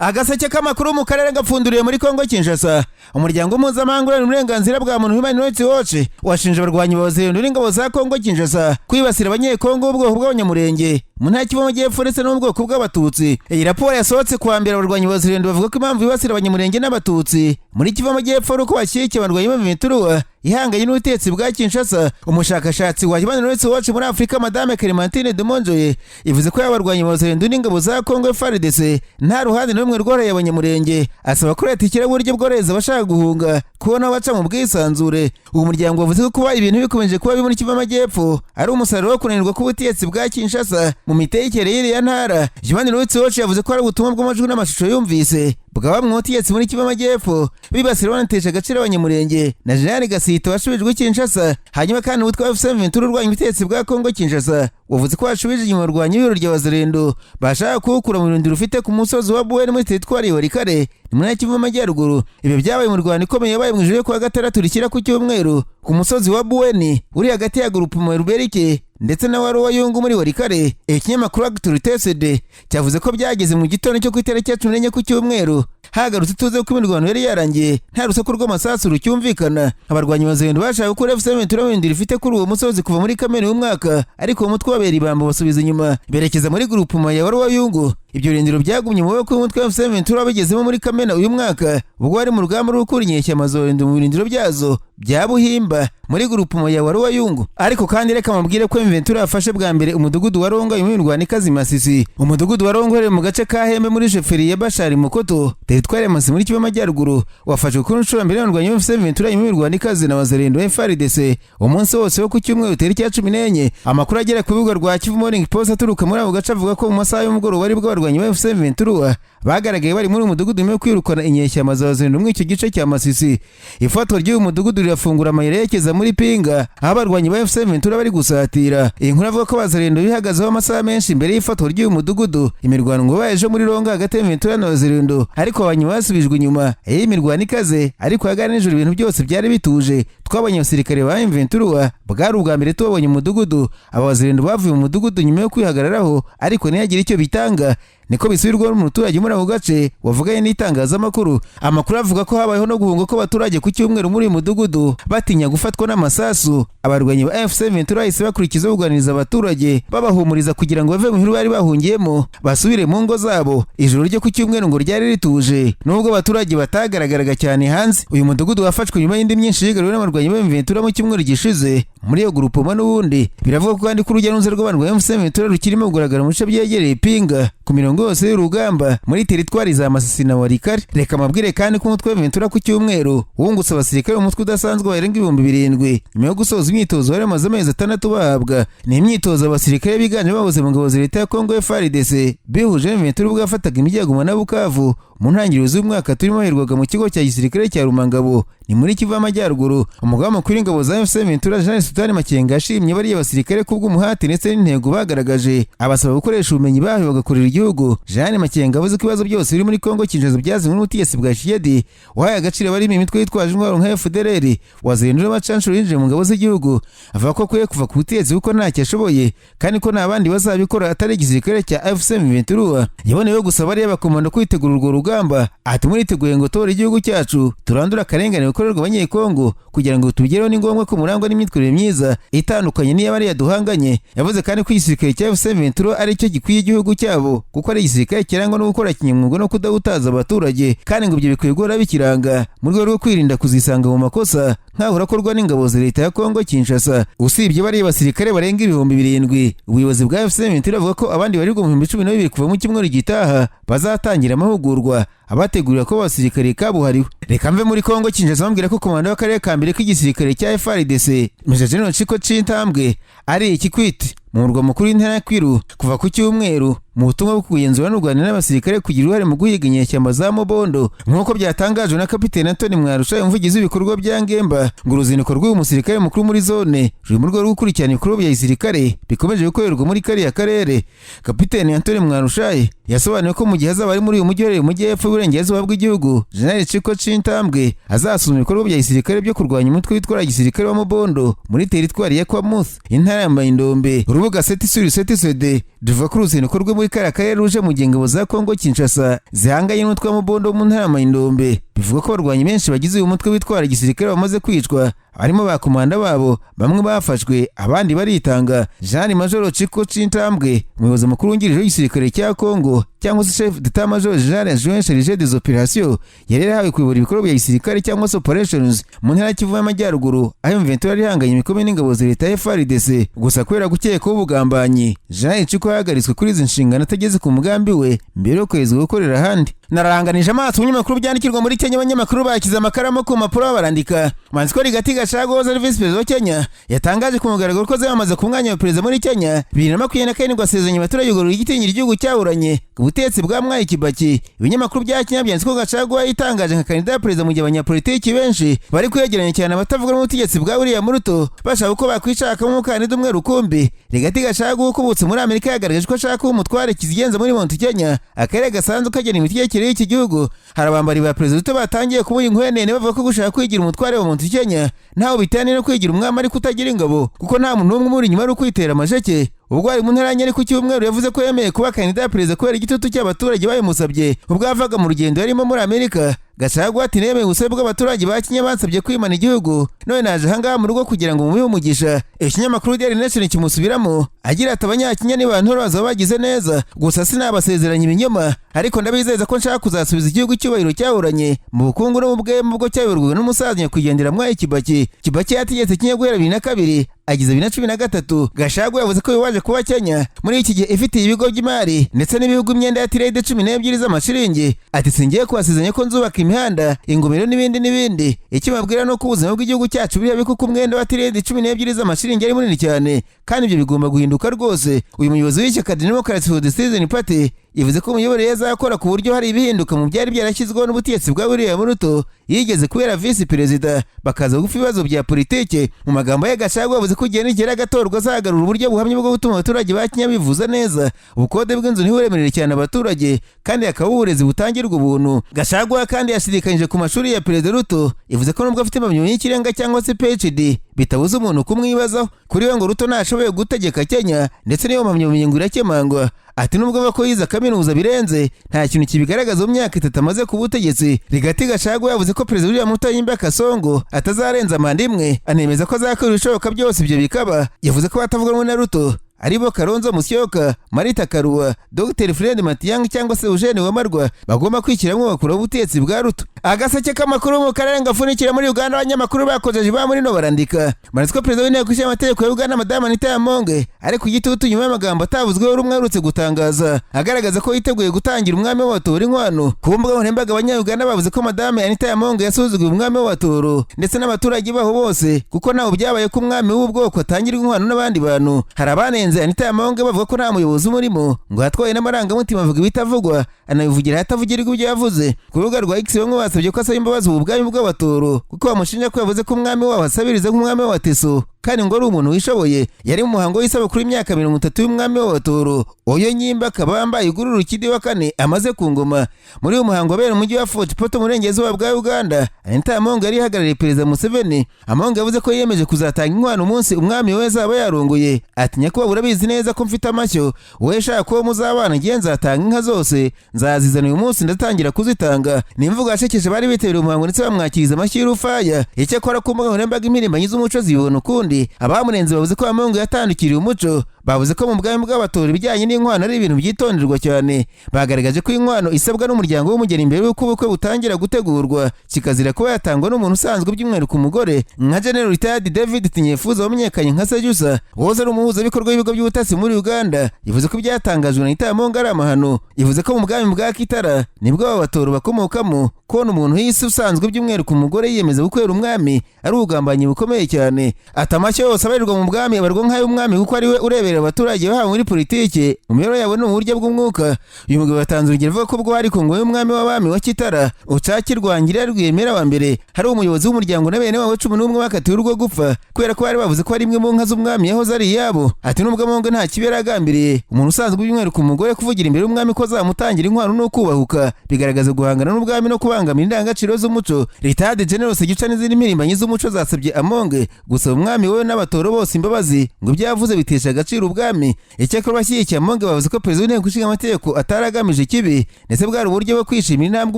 Agaseke k'amakuru mu karere gapfunduriye muri Kongo Kinshasa. Umuryango mpuzamahanga uharanira uburenganzira bwa muntu Human Rights Watch washinje abarwanyi ba Wazalendo n'ingabo za Kongo Kinshasa kwibasira abanyekongo b'ubwoko bw'Abanyamulenge mu ntara Kivu y'Amajyepfo ndetse no mu bwoko bw'Abatutsi. Iyi raporo yasohotse kuwa mbere abarwanyi ba Wazalendo bavuga ko impamvu bibasira Abanyamulenge n'Abatutsi muri Kivu y'Amajyepfo ari uko bashyigikiye abarwanyi b'Imventura ihanganye n'ubutegetsi bwa Kinshasa. Umushakashatsi wa Human Rights Watch muri Afrika Madame Clementine Demonjoye ivuze ko abarwanyi ba Wazalendo n'ingabo za Kongo FARDC nta ruhande n'umwe rworoheye Abanyamulenge, asaba ko leta ikira uburyo bworohereza abashaka guhunga kubona baca mu bwisanzure. Uwo muryango wavuze ko kuba ibintu bikomeje kuba bibi muri Kivu y'Amajyepfo ari umusaruro wo kunanirwa k'ubutegetsi bwa Kinshasa mu mitegekere y'iriya ntara. Human Rights Watch yavuze ko ari ubutumwa bw'amajwi n'amashusho yumvise bwa bamwe ubutegetsi muri Kivu y'Amajyepfo bibasira banatesha agaciro Abanyamulenge na General Gasito washubijwe Kinshasa. Hanyuma kandi ubutwa F7 urwanya ubutegetsi bwa Kongo Kinshasa wavuze ko washubije inyuma urwanya ibiro rya Wazalendo bashaka kuwukura mu birindiro ufite ku musozi wa Buweni muri Twahirwa Karere ni muri Kivu y'Amajyaruguru. Ibyo byabaye mu Rwanda ikomeye yabaye mu ijoro yo kuwa gatandatu rikira ku cyumweru ku musozi wa Buweni uri hagati ya Groupement Ruberike ndetse na Wazalendo muri Warikare. Ikinyamakuru Actualité cyavuze ko byageze mu gitondo cyo ku itariki ya 14 ku cyumweru hagarutse tuze ko imirwano yari yarangiye nta rusaku rw'amasasu rucyumvikana. Abarwanyi Wazalendo bashaka gukura F7 turabindira ifite kuri uwo musozi kuva muri Kamena y'umwaka, ariko uwo mutwe wabera ibamba basubiza inyuma berekeza muri Groupement ya Wazalendo. Ibyo birindiro byagumye mu maboko y'umutwe wa F7 turabigezemo muri Kamena uyu mwaka ubwo ari mu rugamba rwo gukura inyeshya Wazalendo mu birindiro byazo bya Buhimba muri Groupement ya Wazalendo. Ariko kandi reka mabwire ko Imventura yafashe bwa mbere umudugudu wa Rongo mu mirwano ikazi Masisi. Umudugudu wa Rongo mu gace ka Hembe muri Jeferi ya Bashari Mukoto teritwari Masisi muri Kivu y'Amajyaruguru wafashe ku nshuro mbere y'abarwanyi ba Imventura mu mirwano ikazi na Wazalendo FARDC umunsi wose wo ku cyumweru tariki ya 14. Amakuru agera ku bibuga rwa Kivu Morning Post aturuka muri abo gace avuga ko mu masaha y'umugoroba ari bwo abarwanyi ba Imventura bagaragaye bari muri umudugudu mu kwirukana inyeshyamba za Wazalendo muri icyo gice cya Masisi. Ifatwa ry'uyu mudugudu rirafungura amayira yerekeza muri Pinga aho abarwanyi ba Imventura bari gusatira. Iyi nkuru avuga ko Wazalendo bihagazeho amasaha menshi imbere y'ifatwa ry'uyu mudugudu. Imirwano ngo baje muri Rongo hagati ya Imventura na Wazalendo, ariko abanyu basubijwe inyuma. Iyi mirwano ikaze ariko yagana nijoro ibintu byose byari bituje. Twabonye abasirikare ba Imventura bwari ubwa mbere tubonye umudugudu. Abazalendo bavuye mu mudugudu nyuma yo kwihagararaho ariko ntiyagira icyo bitanga. Niko bisubirwaho n'umuturage muri ako gace wavuganye n'itangazamakuru. Amakuru avuga ko habayeho no guhunga ko abaturage ku cyumweru muri uyu mudugudu batinya gufatwa n'amasasu. Abarwanyi ba F7 bahise bakurikiza kuganiriza abaturage babahumuriza kugira ngo bave mu bihuru bari bahungiyemo basubire mu ngo zabo. Ijoro ryo ku cyumweru ngo ryari rituje nubwo abaturage batagaragaraga cyane hanze. Uyu mudugudu wafashwe nyuma y'indi myinshi yigaruriwe n'abarwanyi ba F7 mu cyumweru gishize muri iyo Groupement n'ubundi. Biravuga ko kandi ko urujya n'uruza rw'abantu ba F7 rukirimo kugaragara mu bice byegereye Pinga ku mirongo yose y'urugamba muri teritwari za Masisi na Warikare. Reka mabwire kandi ko umutwe wa Imventura ku cyumweru wungutse abasirikare umutwe udasanzwe barenga 7,000 nyuma yo gusoza imyitozo bari amaze amezi 6 bahabwa. Ni imyitozo abasirikare biganje bahoze mu ngabo za leta ya Kongo FARDC bihuje Imventura ubwo yafataga imijyi ya Goma na Bukavu mu ntangiriro z'umwaka turimo bahirwaga mu kigo cya gisirikare cya Rumangabo ni muri Kivu y'Amajyaruguru. Umugaba mukuru w'ingabo za Imventura General Sultan Makenga yashimye bariya basirikare kubw'umuhati ndetse n'intego bagaragaje, abasaba gukoresha ubumenyi bahawe bagakorera igihugu. General Makenga avuze ko ibibazo byose biri muri Kongo Kinshasa byazimwe n'ubutegetsi bwa Tshisekedi wahaye agaciro bari mu mitwe yitwaje intwaro nka FDLR. Wazalendo n'abacanshuro yinjiye mu ngabo z'igihugu avuga ko kwiye kuva ku butegetsi kuko ntacyo ashoboye kandi ko n'abandi bazabikora atari igisirikare cya F7 yaboneyeho gusaba ariya bakomando kwitegura urwo rugamba. Ati muriteguye ngo tore igihugu cyacu turandura akarengane gukorerwa abanyekongo kugira ngo tubigereho. Ni ngombwa ko murangwa n'imyitwarire myiza itandukanye n'iy'abariya duhanganye. Yavuze kandi ko igisirikare cya F7 ari cyo gikwiye igihugu cyabo kuko ari igisirikare kirangwa no gukora kinyamwuga no kudahutaza abaturage, kandi ngo ibyo bikwiye guhora bikiranga mu rwego rwo kwirinda kuzisanga mu makosa nk'aho urakorwa n'ingabo za leta ya Kongo Kinshasa. Usibye bariya basirikare barenga 7,000, ubuyobozi bwa F7 buvuga ko abandi bari mu 12 kuva mu cyumweru gitaha bazatangira amahugurwa abategurira ko abasirikare kabuhariwe. Reka mve muri Kongo Kinshasa bambwira ko komanda w'akarere ka mbere k'igisirikare cya FARDC Major General Chiko Chintambwe ari ikikwiti mu murwa mukuru w'intara ya Kwiru kuva ku cyumweru mu butumwa bwo kugenzura no kuganira n'abasirikare kugira uruhare mu guhiga inyeshyamba za Mobondo nk'uko byatangajwe na Kapiteni Antoni Mwarusha umuvugizi w'ibikorwa bya Ngemba. Ngo uruzinduko rw'uyu musirikare mukuru muri zone ruri mu rwego rwo gukurikirana ibikorwa bya gisirikare bikomeje gukorerwa muri kariya karere. Kapiteni Antoni Mwarusha yasobanuye ko mu gihe azaba ari muri uyu mujyi uherereye mu majyepfo y'uburengerazuba bw'igihugu, General Chiko Chintambwe azasuzuma ibikorwa bya gisirikare byo kurwanya umutwe witwara gisirikare wa Mobondo muri teritwari ya Kwamuth intara ya Maindombe. Urubuga Seti sur Seti Sede ruvuga ko uruzinduko rwe muri kara karere ruje mu gihe ingabo za Kongo Kinshasa zihanganye n'umutwe w'umubondo mu ntara Maindombe. Bivuga ko abarwanyi benshi bagize uyu mutwe witwara gisirikare bamaze kwicwa, harimo ba komanda babo bamwe bafashwe abandi baritanga. Jean Major Chiko Chintambwe, umuyobozi mukuru wungirije w'igisirikare cya Kongo cyangwa se chef d'état major général adjoint chargé des opérations, yari yahawe kuyobora ibikorwa bya gisirikare cyangwa se operations mu ntara Kivu y'Amajyaruguru, aho M23 yari ihanganye imikomeye n'ingabo za leta ya FARDC. Gusa kubera gukekwaho ubugambanyi, Jean Chiko yahagaritswe kuri izi nshingano atageze ku mugambi we mbere yo kwezwa gukorera ahandi. Nararanganije amaso ibinyamakuru byandikirwa muri Kenya. Abanyamakuru bakiza amakaramu ku mpapuro barandika. Manziko Rigati Gachagua Vice President wa Kenya yatangaje ku mugaragaro ko zamaze ku mwanya wa perezida muri Kenya 2024 ngo asezeranye abaturage ngo igitinyira igihugu cyahuranye ubutetsi bwa Mwai Kibaki. Ibinyamakuru bya Kenya byanditse ko Gachagua yitangaje nka kandida perezida mu gihe abanyapolitiki benshi bari kwegeranya cyane abatavuga n'ubutegetsi bwa William Ruto bashaka uko bakwishaka mu mukandida umwe rukumbi. Rigati Gachagua ukubutse muri Amerika yagaragaje ko ashaka umutware kizigenza muri Mount Kenya, akarere gasanzwe kagena imitegekere y'iki gihugu. Harabambari ba perezida batangiye kubuye inkwenene bavuga ko gushaka kwigira umutware wa Mount Kenya ntaho bitaniye no kwigira umwami ariko utagira ingabo, kuko nta muntu n'umwe muri nyuma ari kwitera amajeke. Ubwo ari mu ntara nyari ku cyumweru yavuze ko yemeye kuba kandida perezida kubera igitutu cy'abaturage bayimusabye ubwo yavaga mu rugendo yarimo muri Amerika. Gachagua ati nemeye ubusabe bw'abaturage ba Kenya bansabye kwimana igihugu, none naje ahangaha mu rugo kugira ngo mubihe umugisha. Ikinyamakuru Daily Nation kimusubiramo agira ati abanyakenya ni bantu bazaba bagize neza, gusa sinabasezeranya ibinyoma, ariko ndabizeza ko nshaka kuzasubiza igihugu cyubahiro cyahuranye mu bukungu no mu bwema bwo cyayoborwaga n'umusaza nyakwigendera Mwai Kibaki. Kibaki yategetse Kenya guhera 2002 agize 2013. Gachagua yavuze ko biwaje kuba Kenya muri iki gihe ifite ibigo by'imari ndetse n'ibihugu imyenda ya trade 12 z'amashiringi. Ati singiye kubasezeranya ko nzubaka imihanda, ingomero n'ibindi. Icyo babwira no kubuzima bw'igihugu cyacu biriya bikuko umwenda wa trade 12 z'amashiringi ari munini cyane, kandi ibyo bigomba guhinduka rwose. Uyu muyobozi w'ishyaka Democratic for the Citizen Party yavuze ko umuyoborere yazakora ku buryo hari ibihinduka mu byari byarashyizweho n'ubutegetsi bwa William Ruto yigeze kubera vice perezida bakaza gufa ibibazo bya politike. Mu magambo ya Gachagua yavuze ko igihe nigera gatorwa azagarura uburyo buhamye bwo gutuma abaturage ba Kenya bivuza neza, ubukode bw'inzu ntiburemerere cyane abaturage, kandi akaba uburezi butangirwa ubuntu. Gachagua kandi yashidikanyije ku mashuri ya perezida Ruto, yavuze ko nubwo afite impamyabumenyi y'ikirenga cyangwa se PhD bitabuza umuntu kumwibazaho. Kuri we ngo Ruto ntashoboye gutegeka Kenya, ndetse niyo mpamyabumenyi ngo irakemangwa. Ati nubwo ko yize kaminuza birenze, nta kintu kibigaragaza mu myaka 3 amaze ku butegetsi. Rigati Gachagua yavuze ko perezida William Ruto Kasongo atazarenza manda imwe, anemeza ko azakora ibishoboka byose ibyo bikaba. Yavuze ko batavuga rumwe na Ruto aribo Kalonzo Musyoka, Marita Karua, Dr. Fred Matiang'i cyangwa se Eugene Wamarwa bagomba kwishyiramo bakura ubutegetsi bwa Ruto. Agaseke k'amakuru mu Karere ngafunikira muri Uganda. Abanyamakuru bakojeje ba muri no barandika manitse ko perezida w'inteko ishyira amategeko ya Uganda Madame Anita Amonge ari ku gitutu nyuma y'amagambo atavuzweho rumwe arutse gutangaza agaragaza ko yiteguye gutangira umwami w'abatoro inkwano. Ku mbuga nkoranyambaga Abanya-Uganda bavuze ko Madame Anita Amonge yasuzuguye umwami w'abatoro ndetse n'abaturage baho bose, kuko ntaho byabaye ko umwami w'ubwoko atangirwa inkwano n'abandi bantu. Hari abanenze Anita Amonge bavuga ko nta muyobozi umurimo, ngo hatwaye n'amarangamutima avuga ibitavugwa, anabivugira hatavugirwa ibyo yavuze. Ku rubuga rwa X bamwe basabye ko asaba imbabazi ubu bwami bw'abatoro, kuko bamushinja ko yavuze ko umwami wabo asabiriza nk'umwami w'abateso, kandi ngo ari umuntu wishoboye. Yari mu muhango w'isabukuru y'imyaka 30 y'umwami w'abatoro Oyo Nyimba Kabamba Iguru Rukidi wa kane amaze ku ngoma. Muri uyu muhango wabera mu mujyi wa Fort Portal mu burengerazuba bwa Uganda, Anita Amonge yari ihagarariye perezida Museveni. Amonge yavuze ko yiyemeje kuzatanga inkwano umunsi umwami we azaba yarongoye. Ati nyakubahwa urabizi neza ko mfite amashyo, wowe shaka ko muzabana ngiye nzatanga inka zose, nzazizana uyu munsi ndatangira kuzitanga. Nimvugo yashekeje bari bitabiriye umuhango ndetse bamwakiriza amashyi y'urufaya. Icyakora ku mbuga nkoranyambaga impirimbanyi z'umuco zibona ukundi. Abamurenze bavuze ko Amonge yatandukiriye umuco, bavuze ko mu bwami bw'abatora ibijyanye n'inkwano ari ibintu byitonderwa cyane. Bagaragaje ko inkwano isabwa n'umuryango w'umugeni mbere y'uko ubukwe butangira gutegurwa, kikazira kuba yatangwa n'umuntu usanzwe by'umwihariko umugore nka General Retired David Tinyefuza wamenyekanye nka Sejusa, woza ari umuhuzabikorwa w'ibigo by'ubutasi muri Uganda. Yavuze ko ibyatangajwe na Anita Amonge ari amahano. Yavuze ko mu bwami bwa Kitara nibwo abatora bakomokamo, kubona umuntu hisi usanzwe by'umwihariko umugore yiyemeza gukwera umwami ari ubugambanyi bukomeye cyane. Atamashyo yose abarirwa mu bwami abarwa nk'ay'umwami kuko ari we urebera abaturage bahawe muri politike, mu mibereho yabo no mu buryo bw'umwuka. Uyu mugabo yatanze urugero avuga ko ubwo hari Kongo y'umwami w'abami wa Kitara Ucakirwangira Rwemera wa mbere, hari umuyobozi w'umuryango na bene wabo 11 bakatiwe urwo gupfa kubera ko bari bavuze ko ari imwe mu nka z'umwami yahoze ari iyabo. Ati nubwo Amonge nta kibi yaragambiriye, umuntu usanzwe by'umwihariko umugore kuvugira imbere y'umwami ko azamutangira inkwano no kubahuka bigaragaza guhangana n'ubwami no kubangamira indangagaciro z'umuco. Retired General Sejusa n'izindi mpirimbanyi z'umuco zasabye Amonge gusaba umwami we n'abatoro bose imbabazi, ngo ibyavuze bitesha agaciro gucyura ubwami. Icyakora abashyigikiye Amonge bavuze ko perezida w'inteko ishinga amategeko ataragamije ikibi ndetse bwari uburyo bwo kwishimira intambwe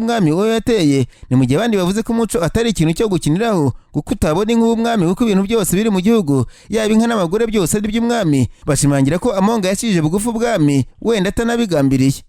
umwami we yateye. Ni mu gihe abandi bavuze ko umuco atari ikintu cyo gukiniraho kuko utabona inka umwami kuko ibintu byose biri mu gihugu yaba inka n'amagore byose ari by'umwami. Bashimangira ko Amonge yashije bugufi ubwami wenda atanabigambiriye.